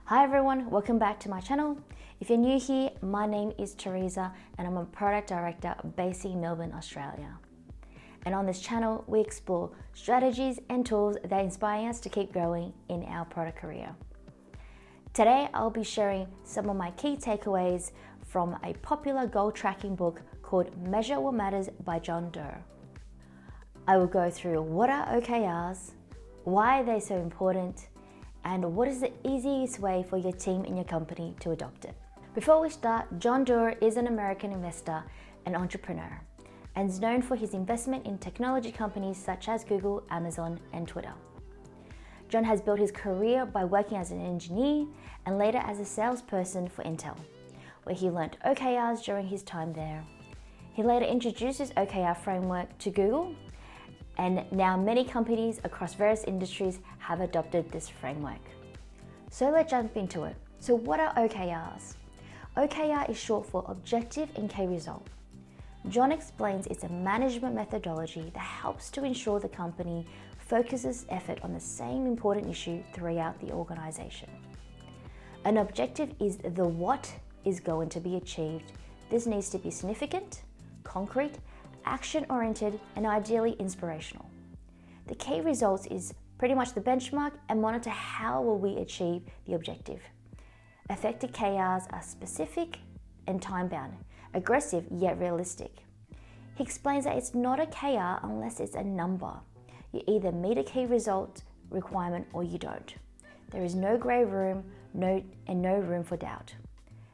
Hi everyone, welcome back to my channel. If you're new here, my name is Teresa and I'm a product director based in Melbourne, Australia. And on this channel, we explore strategies and tools that inspire us to keep growing in our product career. Today, I'll be sharing some of my key takeaways from a popular goal tracking book called Measure What Matters by Doerr. I will go through what are OKRs, why are they so important, and what is the easiest way for your team and your company to adopt it. Before we start, Doerr is an American investor and entrepreneur and is known for his investment in technology companies such as Google, Amazon, and Twitter. John has built his career by working as an engineer and later as a salesperson for Intel, where he learned OKRs during his time there. He later introduced his OKR framework to Google, and now many companies across various industries have adopted this framework. So let's jump into it. So what are OKRs? OKR is short for Objective and Key Result. John explains it's a management methodology that helps to ensure the company focuses effort on the same important issue throughout the organization. An objective is the what is going to be achieved. This needs to be significant, concrete, action-oriented, and ideally inspirational. The key results is pretty much the benchmark and monitor how will we achieve the objective. Effective KRs are specific and time-bound, aggressive yet realistic. He explains that it's not a KR unless it's a number. You either meet a key result requirement or you don't. There is no grey room, no room for doubt.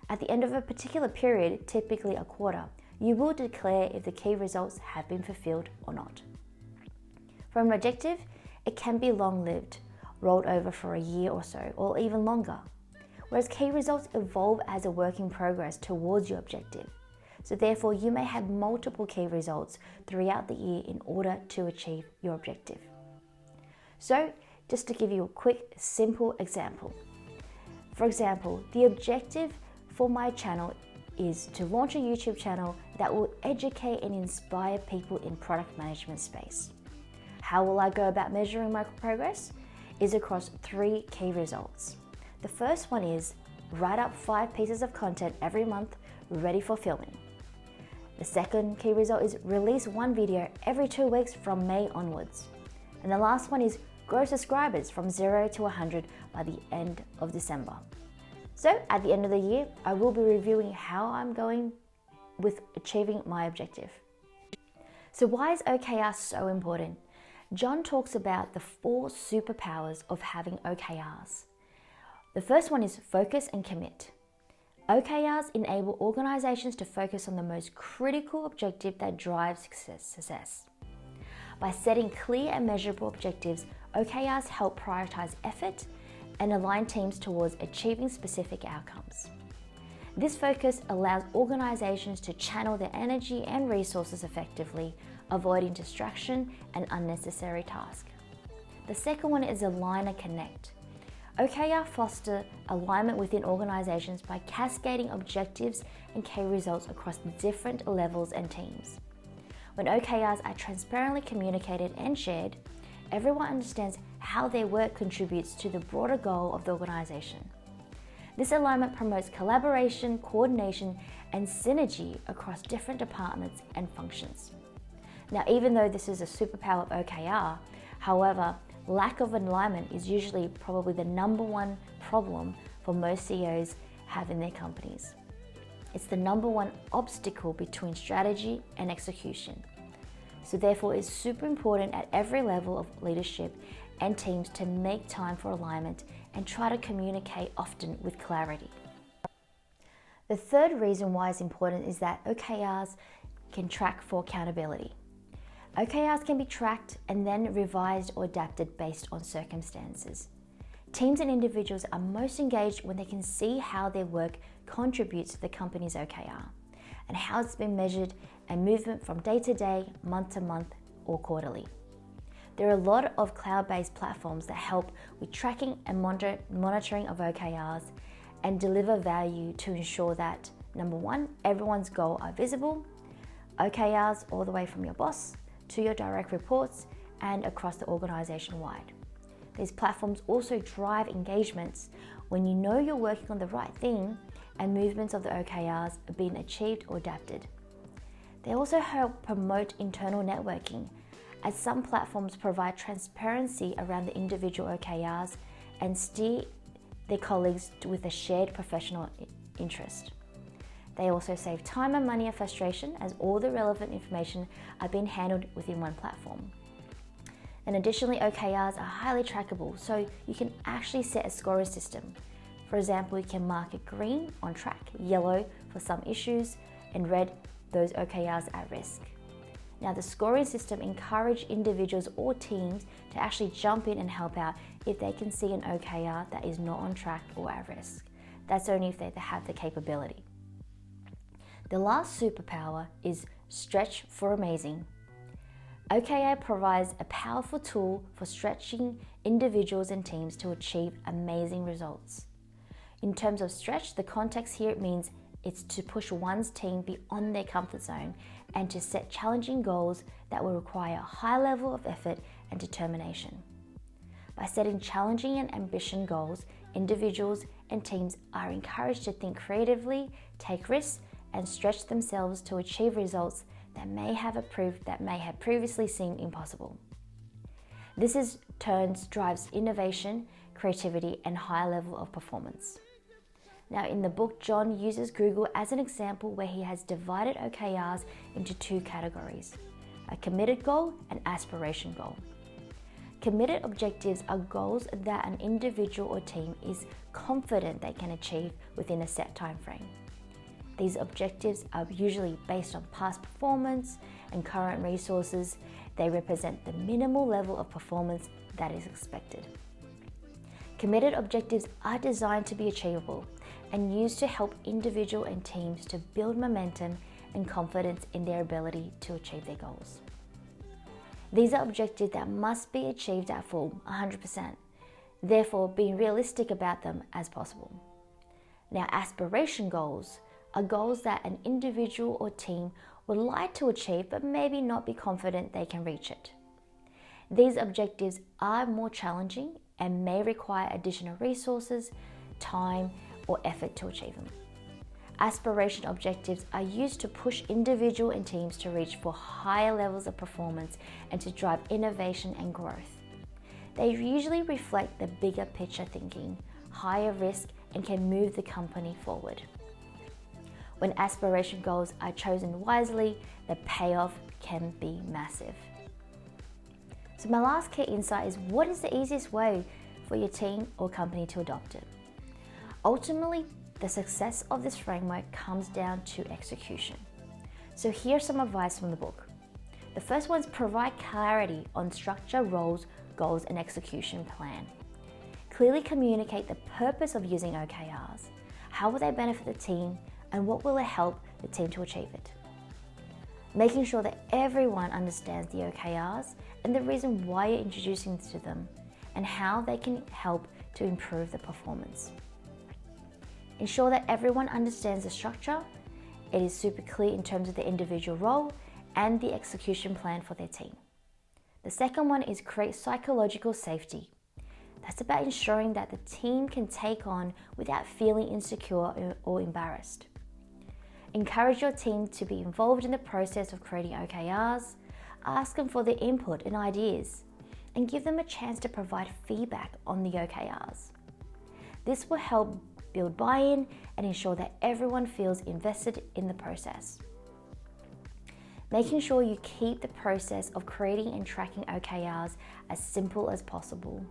At the end of a particular period, typically a quarter, you will declare if the key results have been fulfilled or not. For an objective, it can be long-lived, rolled over for a year or so, or even longer, whereas key results evolve as a work in progress towards your objective. So therefore, you may have multiple key results throughout the year in order to achieve your objective. So, just to give you a quick, simple example. For example, the objective for my channel is to launch a YouTube channel that will educate and inspire people in product management space. How will I go about measuring my progress? Is across 3 key results. The first one is write up 5 pieces of content every month ready for filming. The second key result is release 1 video every 2 weeks from May onwards. And the last one is grow subscribers from 0 to 100 by the end of December. So at the end of the year, I will be reviewing how I'm going with achieving my objective. So why is OKR so important? John talks about the 4 superpowers of having OKRs. The first one is focus and commit. OKRs enable organizations to focus on the most critical objective that drives success. By setting clear and measurable objectives, OKRs help prioritize effort and align teams towards achieving specific outcomes. This focus allows organizations to channel their energy and resources effectively, avoiding distraction and unnecessary tasks. The second one is align and connect. OKR foster alignment within organizations by cascading objectives and key results across different levels and teams. When OKRs are transparently communicated and shared, everyone understands how their work contributes to the broader goal of the organization. This alignment promotes collaboration, coordination, and synergy across different departments and functions. Now, even though this is a superpower of OKR, however, lack of alignment is usually probably the number one problem for most CEOs have in their companies. It's the number one obstacle between strategy and execution. So therefore, it's super important at every level of leadership and teams to make time for alignment and try to communicate often with clarity. The third reason why it's important is that OKRs can track for accountability. OKRs can be tracked and then revised or adapted based on circumstances. Teams and individuals are most engaged when they can see how their work contributes to the company's OKR and how it's been measured and movement from day to day, month to month, or quarterly. There are a lot of cloud-based platforms that help with tracking and monitoring of OKRs and deliver value to ensure that, number one, everyone's goals are visible, OKRs all the way from your boss to your direct reports and across the organization wide. These platforms also drive engagements when you know you're working on the right thing and movements of the OKRs are being achieved or adapted. They also help promote internal networking, as some platforms provide transparency around the individual OKRs and steer their colleagues with a shared professional interest. They also save time and money and frustration, as all the relevant information are being handled within one platform. And additionally, OKRs are highly trackable, so you can actually set a scoring system. For example, you can mark it green on track, yellow for some issues, and red those OKRs at risk. Now, the scoring system encourages individuals or teams to actually jump in and help out if they can see an OKR that is not on track or at risk. That's only if they have the capability. The last superpower is stretch for amazing. OKR provides a powerful tool for stretching individuals and teams to achieve amazing results. In terms of stretch, the context here means it's to push one's team beyond their comfort zone and to set challenging goals that will require a high level of effort and determination. By setting challenging and ambitious goals, individuals and teams are encouraged to think creatively, take risks, and stretch themselves to achieve results that may have previously seemed impossible. This in turn drives innovation, creativity, and high level of performance. Now, in the book, John uses Google as an example where he has divided OKRs into two categories: a committed goal and aspiration goal. Committed objectives are goals that an individual or team is confident they can achieve within a set time frame. These objectives are usually based on past performance and current resources. They represent the minimal level of performance that is expected. Committed objectives are designed to be achievable and used to help individuals and teams to build momentum and confidence in their ability to achieve their goals. These are objectives that must be achieved at full, 100%, therefore being realistic about them as possible. Now, aspiration goals are goals that an individual or team would like to achieve but maybe not be confident they can reach it. These objectives are more challenging and may require additional resources, time, or effort to achieve them. Aspiration objectives are used to push individuals and teams to reach for higher levels of performance and to drive innovation and growth. They usually reflect the bigger picture thinking, higher risk, and can move the company forward. When aspiration goals are chosen wisely, the payoff can be massive. So my last key insight is, what is the easiest way for your team or company to adopt it? Ultimately, the success of this framework comes down to execution. So here's some advice from the book. The first one is provide clarity on structure, roles, goals, and execution plan. Clearly communicate the purpose of using OKRs. How will they benefit the team, and what will it help the team to achieve it? Making sure that everyone understands the OKRs and the reason why you're introducing to them and how they can help to improve the performance. Ensure that everyone understands the structure. It is super clear in terms of the individual role and the execution plan for their team. The second one is create psychological safety. That's about ensuring that the team can take on without feeling insecure or embarrassed. Encourage your team to be involved in the process of creating OKRs, ask them for their input and ideas, and give them a chance to provide feedback on the OKRs. This will help build buy-in and ensure that everyone feels invested in the process. Making sure you keep the process of creating and tracking OKRs as simple as possible,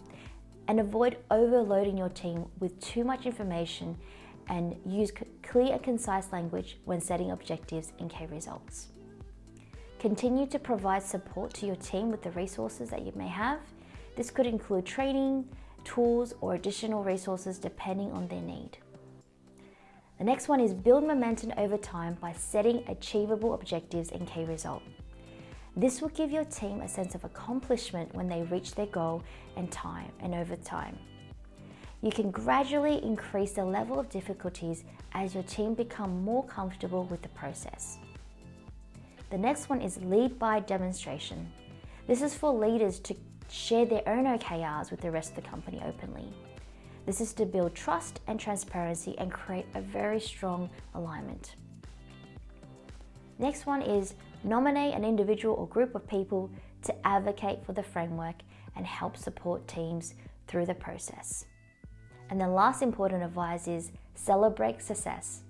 and avoid overloading your team with too much information, and use clear and concise language when setting objectives and key results. Continue to provide support to your team with the resources that you may have. This could include training, tools, or additional resources depending on their need. The next one is build momentum over time by setting achievable objectives and key results. This will give your team a sense of accomplishment when they reach their goal and over time. You can gradually increase the level of difficulties as your team become more comfortable with the process. The next one is lead by demonstration. This is for leaders to share their own OKRs with the rest of the company openly. This is to build trust and transparency and create a very strong alignment. Next one is nominate an individual or group of people to advocate for the framework and help support teams through the process. And the last important advice is celebrate success.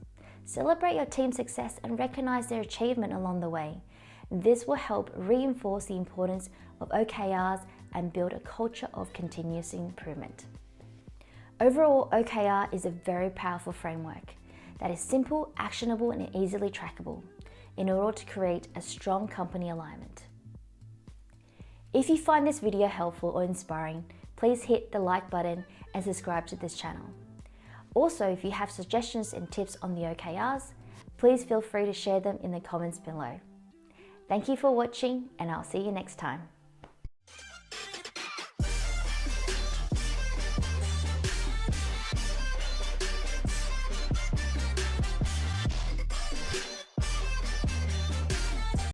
Celebrate your team's success and recognize their achievement along the way. This will help reinforce the importance of OKRs and build a culture of continuous improvement. Overall, OKR is a very powerful framework that is simple, actionable, and easily trackable in order to create a strong company alignment. If you find this video helpful or inspiring, please hit the like button and subscribe to this channel. Also, if you have suggestions and tips on the OKRs, please feel free to share them in the comments below. Thank you for watching, and I'll see you next time.